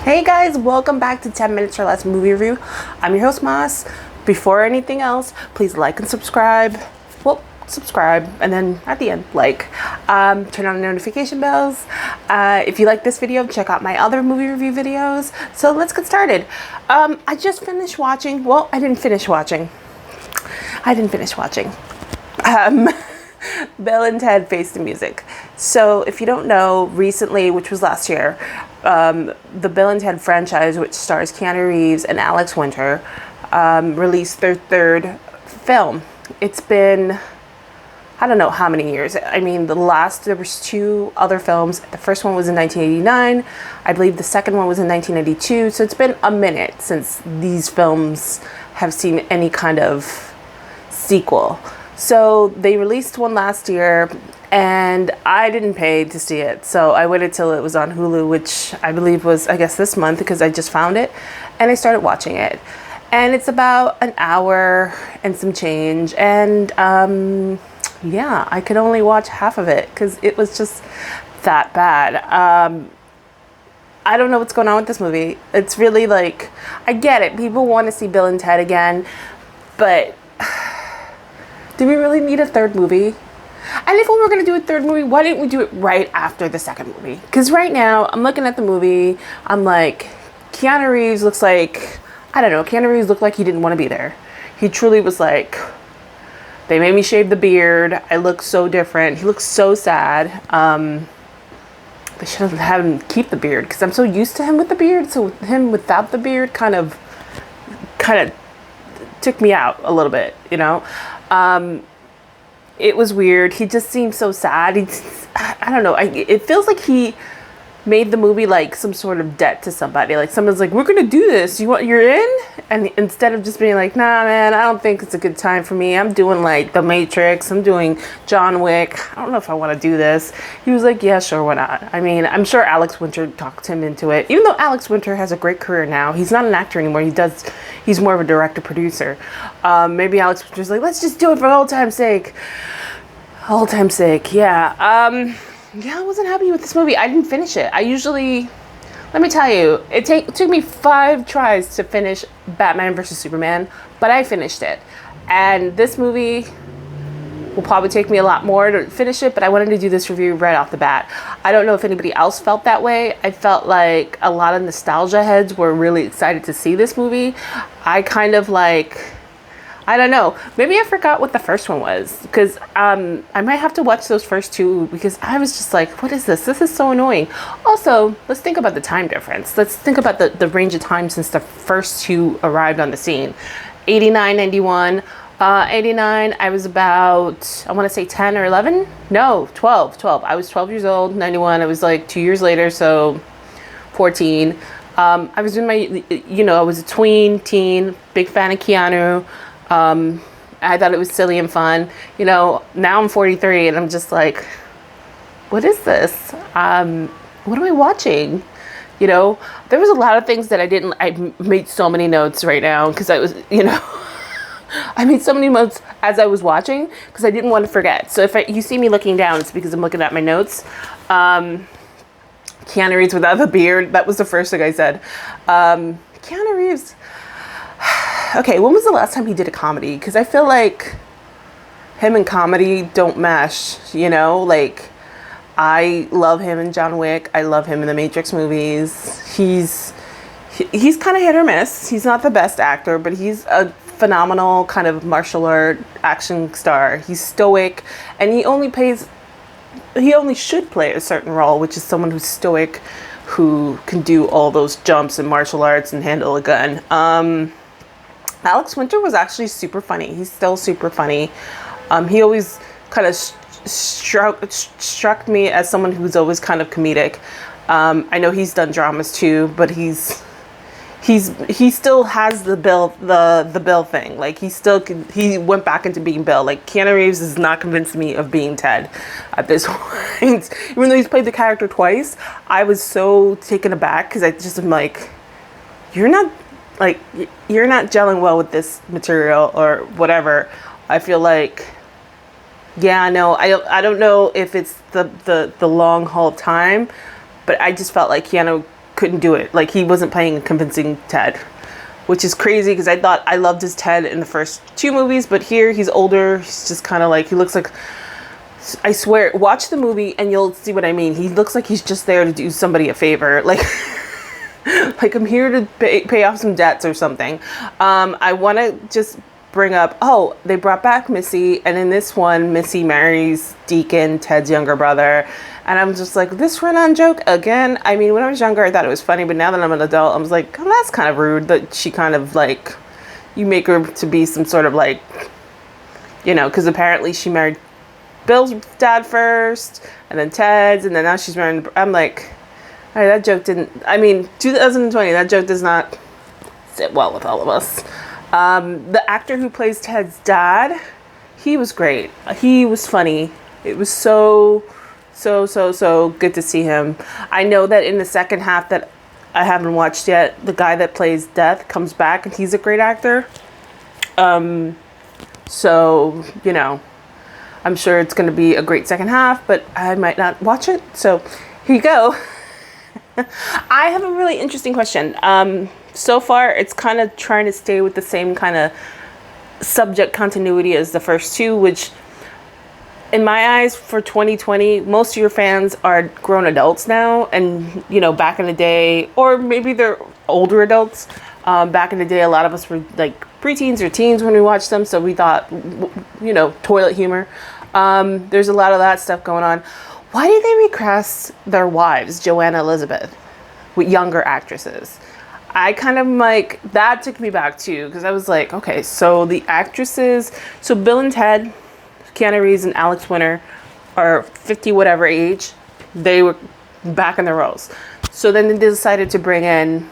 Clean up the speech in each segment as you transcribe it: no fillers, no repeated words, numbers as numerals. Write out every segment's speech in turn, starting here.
Hey guys, welcome back to 10 Minutes or Less Movie Review. I'm your host, Mas. Before anything else, please like and subscribe. Well, subscribe, and then at the end, like. Turn on the notification bells. If you like this video, check out my other movie review videos. So let's get started. I just finished watching, well, I didn't finish watching. Bill and Ted Face the Music. So if you don't know, recently, which was last year, the Bill and Ted franchise, which stars Keanu Reeves and Alex Winter, released their third film. It's been, I don't know how many years. I mean, there was two other films. The first one was in 1989. I believe the second one was in 1992. So it's been a minute since these films have seen any kind of sequel. So they released one last year, and I didn't pay to see it. So I waited till it was on Hulu, which I believe was, I guess, this month, because I just found it, and I started watching it. And it's about an hour and some change. And yeah, I could only watch half of it because it was just that bad. I don't know what's going on with this movie. It's really like, I get it. People want to see Bill and Ted again, but do we really need a third movie? And if we were going to do a third movie, why didn't we do it right after the second movie? Because right now, I'm looking at the movie, I'm like, Keanu Reeves looks like, I don't know, Keanu Reeves looked like he didn't want to be there. He truly was like, they made me shave the beard, I look so different, he looks so sad. They should have had him keep the beard, because I'm so used to him with the beard, so him without the beard kind of took me out a little bit, you know? It was weird. He just seemed so sad. I don't know. It feels like he made the movie like some sort of debt to somebody. Like someone's like, we're going to do this. You're in? And instead of just being like, nah, man, I don't think it's a good time for me. I'm doing like The Matrix. I'm doing John Wick. I don't know if I want to do this. He was like, yeah, sure, why not? I mean, I'm sure Alex Winter talked him into it. Even though Alex Winter has a great career now, he's not an actor anymore. He's more of a director producer. Maybe Alex Winter's like, let's just do it for old time's sake. Old time's sake, yeah. Yeah, I wasn't happy with this movie. I didn't finish it. Let me tell you, it took me 5 tries to finish Batman vs. Superman, but I finished it. And this movie will probably take me a lot more to finish it, but I wanted to do this review right off the bat. I don't know if anybody else felt that way. I felt like a lot of nostalgia heads were really excited to see this movie. I kind of like, I don't know. Maybe I forgot what the first one was, because I might have to watch those first two, because I was just like, what is this? This is so annoying. Also, let's think about the time difference. Let's think about the range of time since the first two arrived on the scene. 89, 91. 89, I was about, I want to say 10 or 11? No, 12. I was 12 years old. 91, I was like 2 years later, so 14. I was in my, I was a teen, big fan of Keanu. I thought it was silly and fun. Now I'm 43 and I'm just like, what is this? What am I watching? There was a lot of things that I made so many notes right now because I was, I made so many notes as I was watching because I didn't want to forget. So if you see me looking down, it's because I'm looking at my notes. Keanu Reeves without the beard. That was the first thing I said. Keanu Reeves. Okay, when was the last time he did a comedy? Because I feel like him and comedy don't mesh, Like, I love him in John Wick. I love him in the Matrix movies. He's kind of hit or miss. He's not the best actor, but he's a phenomenal kind of martial art action star. He's stoic, and he only should play a certain role, which is someone who's stoic, who can do all those jumps in martial arts and handle a gun. Alex Winter was actually super funny. He's still super funny. He always kind of struck me as someone who's always kind of comedic. I know he's done dramas too, but he still has the Bill thing. Like he went back into being Bill. Like Keanu Reeves has not convinced me of being Ted at this point. Even though he's played the character twice, I was so taken aback because I just am like, you're not gelling well with this material or whatever. I feel like, yeah, no, I don't know if it's the long haul time, but I just felt like Keanu couldn't do it. Like, he wasn't playing a convincing Ted, which is crazy because I thought I loved his Ted in the first 2 movies, but here he's older. He's just kind of like, he looks like, I swear, watch the movie and you'll see what I mean. He looks like he's just there to do somebody a favor. Like, like I'm here to pay off some debts or something. I want to just bring up, oh, they brought back Missy, and in this one, Missy marries Deacon, Ted's younger brother. And I'm just like, this run-on joke again? I mean, when I was younger, I thought it was funny, but now that I'm an adult, I was like, oh, that's kind of rude that she kind of like, you make her to be some sort of like, you know, because apparently she married Bill's dad first, and then Ted's, and then now she's married. I'm like, all right, that joke didn't, I mean, 2020, that joke does not sit well with all of us. The actor who plays Ted's dad, he was great. He was funny. It was so good to see him. I know that in the second half that I haven't watched yet, the guy that plays Death comes back, and he's a great actor. So, you know, I'm sure it's going to be a great second half, but I might not watch it. So here you go. I have a really interesting question. So far, it's kind of trying to stay with the same kind of subject continuity as the first 2, which in my eyes for 2020, most of your fans are grown adults now. And, you know, back in the day, or maybe they're older adults. Back in the day, a lot of us were like preteens or teens when we watched them. So we thought, you know, toilet humor. There's a lot of that stuff going on. Why did they recast their wives, Joanna Elizabeth, with younger actresses? I kind of like, that took me back too, because I was like, okay, so the actresses, so Bill and Ted, Keanu Reeves and Alex Winter are 50 whatever age. They were back in their roles. So then they decided to bring in,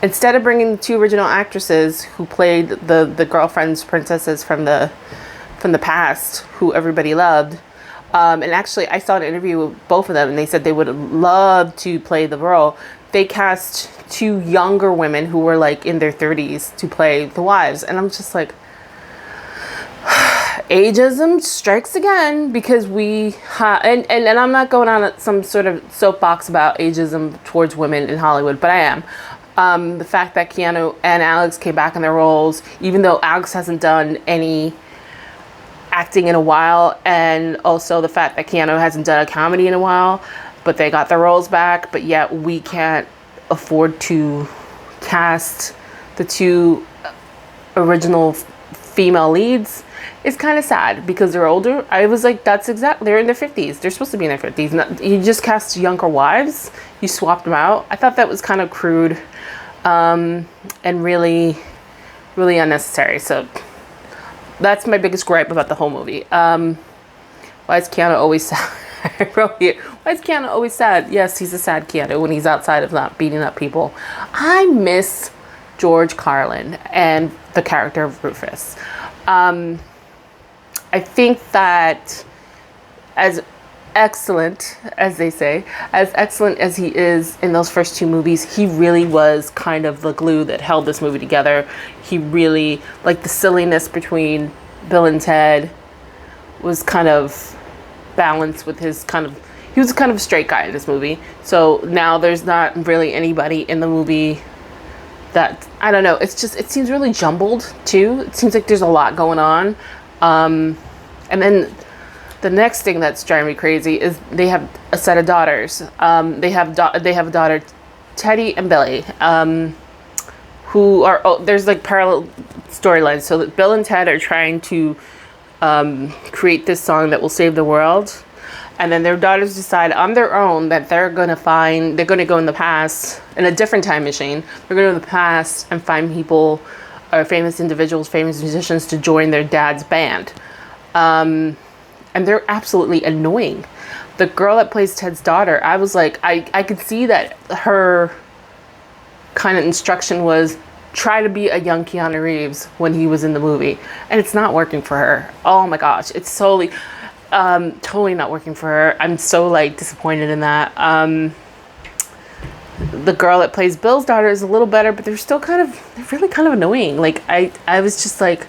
instead of bringing the 2 original actresses who played the girlfriends, princesses from the past, who everybody loved. And actually, I saw an interview with both of them, and they said they would love to play the role. They cast 2 younger women who were like in their 30s to play the wives. And I'm just like, ageism strikes again, because we, and I'm not going on some sort of soapbox about ageism towards women in Hollywood, but I am. The fact that Keanu and Alex came back in their roles, even though Alex hasn't done any acting in a while, and also the fact that Keanu hasn't done a comedy in a while, but they got their roles back, but yet we can't afford to cast the 2 original female leads. It's kind of sad because they're older. I was like, that's exactly, they're in their 50s. They're supposed to be in their 50s. You just cast younger wives. You swapped them out. I thought that was kind of crude, and really, really unnecessary. So that's my biggest gripe about the whole movie. Why is Keanu always sad? I wrote here, why is Keanu always sad? Yes, he's a sad Keanu when he's outside of not beating up people. I miss George Carlin and the character of Rufus. I think that as excellent, as they say, as excellent as he is in those first 2 movies, he really was kind of the glue that held this movie together. He really, like, the silliness between Bill and Ted was kind of balanced with his kind of, he was kind of a straight guy in this movie. So now there's not really anybody in the movie that, I don't know, it's just, it seems really jumbled too. It seems like there's a lot going on. And then the next thing that's driving me crazy is they have a set of daughters. They have a daughter, Teddy and Billy, who are, there's like parallel storylines. So that Bill and Ted are trying to create this song that will save the world. And then their daughters decide on their own that they're going to go in the past, in a different time machine. They're going to go in the past and find people, or famous individuals, famous musicians, to join their dad's band. And they're absolutely annoying. The girl that plays Ted's daughter, I was like, I could see that her kind of instruction was try to be a young Keanu Reeves when he was in the movie. And it's not working for her. Oh my gosh. It's totally not working for her. I'm so like disappointed in that. The girl that plays Bill's daughter is a little better, but they're really kind of annoying. Like I was just like,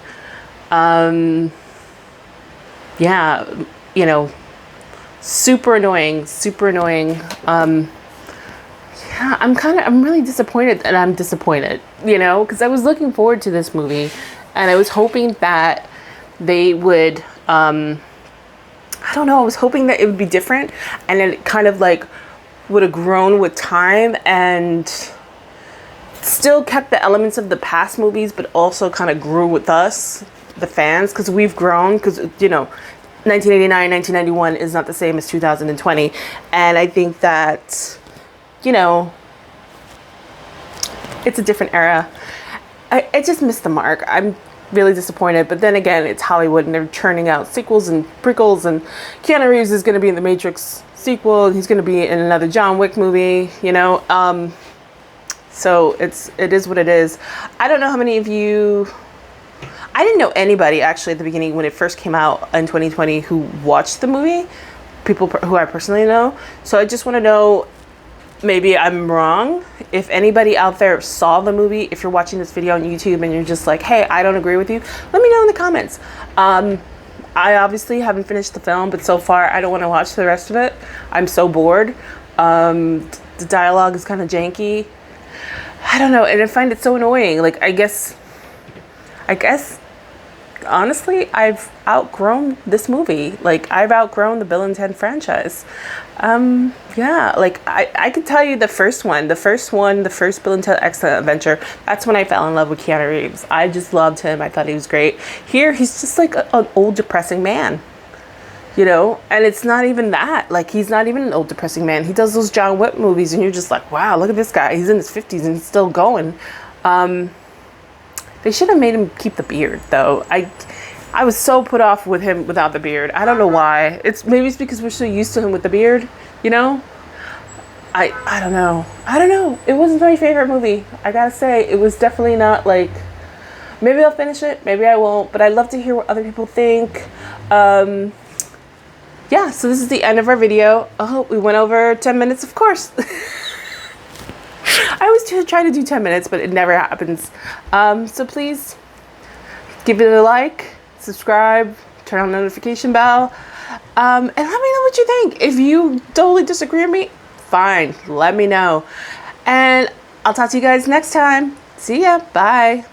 yeah, you know, super annoying. Yeah, I'm really disappointed, and I'm disappointed, you know, because I was looking forward to this movie, and I was hoping that they would, I don't know, I was hoping that it would be different, and then it kind of like would have grown with time and still kept the elements of the past movies, but also kind of grew with us, the fans, because we've grown, because, you know, 1989, 1991 is not the same as 2020, and I think that, you know, it's a different era. I just missed the mark. I'm really disappointed, but then again, it's Hollywood, and they're churning out sequels and prequels, and Keanu Reeves is going to be in the Matrix sequel. He's going to be in another John Wick movie, you know. So it is what it is. I don't know how many of you. I didn't know anybody actually at the beginning when it first came out in 2020 who watched the movie. People who I personally know. So I just want to know. Maybe I'm wrong. If anybody out there saw the movie, if you're watching this video on YouTube and you're just like, hey, I don't agree with you, let me know in the comments. I obviously haven't finished the film, but so far I don't want to watch the rest of it. I'm so bored. The dialogue is kind of janky. I don't know, and I find it so annoying. Like, I guess, honestly, I've outgrown this movie. Like, I've outgrown the Bill and Ted franchise. Yeah, like, I could tell you the first Bill and Ted Excellent Adventure, that's when I fell in love with Keanu Reeves. I just loved him. I thought he was great. Here, he's just like an old, depressing man, you know? And it's not even that. Like, he's not even an old, depressing man. He does those John Wick movies, and you're just like, wow, look at this guy. He's in his 50s, and he's still going. They should have made him keep the beard, though. I was so put off with him without the beard. I don't know why. Maybe it's because we're so used to him with the beard, you know? I don't know. I don't know. It wasn't my favorite movie. I gotta say, it was definitely not like, maybe I'll finish it, maybe I won't, but I'd love to hear what other people think. Yeah, so this is the end of our video. Oh, we went over 10 minutes, of course. I always try to do 10 minutes, but it never happens. So please give it a like, subscribe, turn on the notification bell, and let me know what you think. If you totally disagree with me, fine, let me know. And I'll talk to you guys next time. See ya. Bye.